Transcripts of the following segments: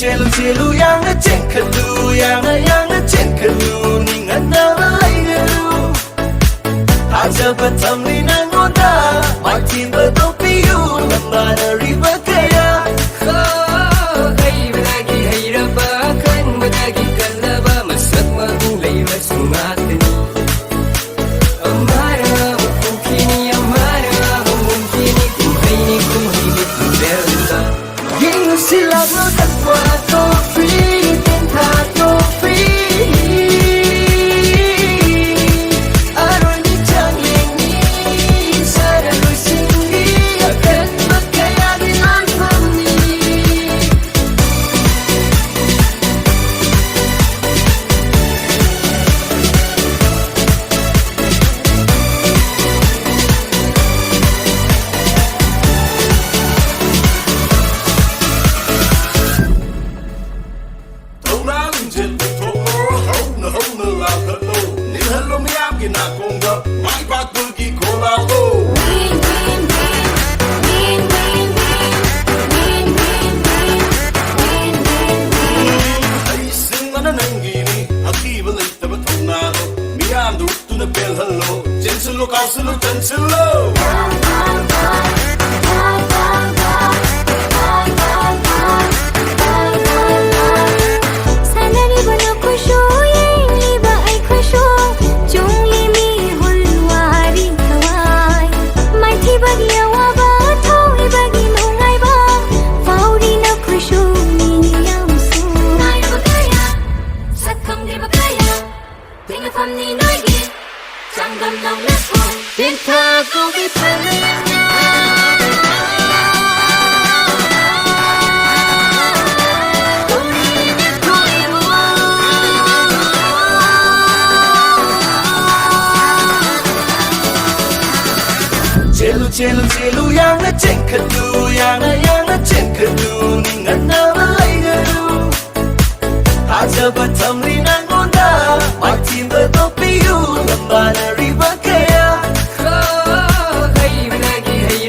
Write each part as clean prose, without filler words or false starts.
Celu yang ngecek kelu yang ngecek kelu ningan nama layu aja betam ni nangoda mati bertopiu lembah dari berkaya hai lagi hai rabakan badagi kalaba masak mahulai masumatni amara mungkini kumhaini kumbelta yang silap lo Tkwa free tinta free aroni jangling ni sada lu sini akan berkaya di langkah ni Celu yang ngecek kelu yang ngecek kelu ningan nama layu aja betam ni nangoda mati bertopiu lembah dari berkaya hai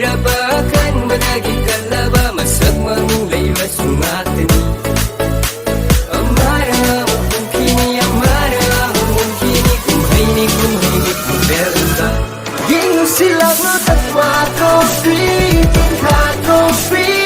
rabakan badagi kalaba masak mahulai masumatni amara mungkini kumhaini kumbelta yang silap lo Tkwa free tinta free